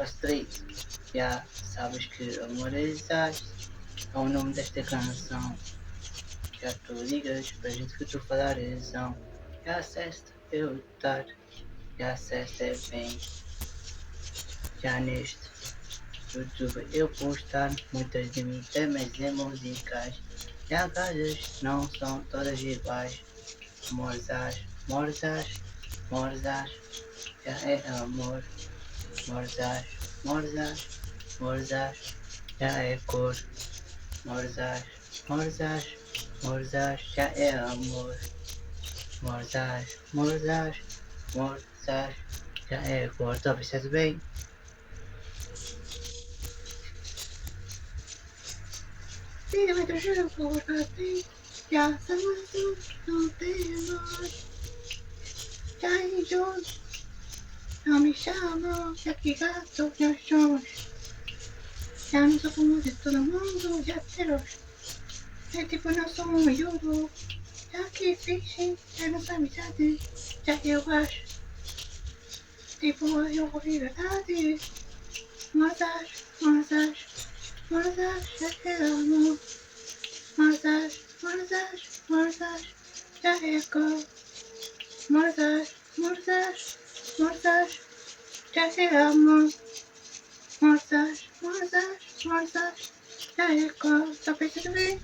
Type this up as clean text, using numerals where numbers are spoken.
Street. Já sabes que amor existe, é o nome desta canção. Já tu ligas pra gente que tu falares. Já cesta eu dar, já cesta é bem. Já neste YouTube eu postar muitas de mim temas e músicas. E as gajas não são todas iguais. Morzas, morzas, morzas, já é amor. Morzas, morzas, morzas, já é cor. Morzas, morzas, morzas, já é amor. Morzas, morzas, morzas, já é cor. Tá percebendo bem? Filho, me trouxeram por assim. Já somos um, não tem amor. Já enjoo, não me chamam. Já que gato, já somos. Já não sou como de todo mundo, já teremos. É tipo, não sou um miúdo. Já que fingem, é nossa amizade. Já que eu acho, tipo, eu ouvi verdade. Moças, moças, moças, já que amo. Moças, moças, moças, já recou. Moças, moças, moças, já que amo. Moças, moças, moças, já recou. Só pensa também.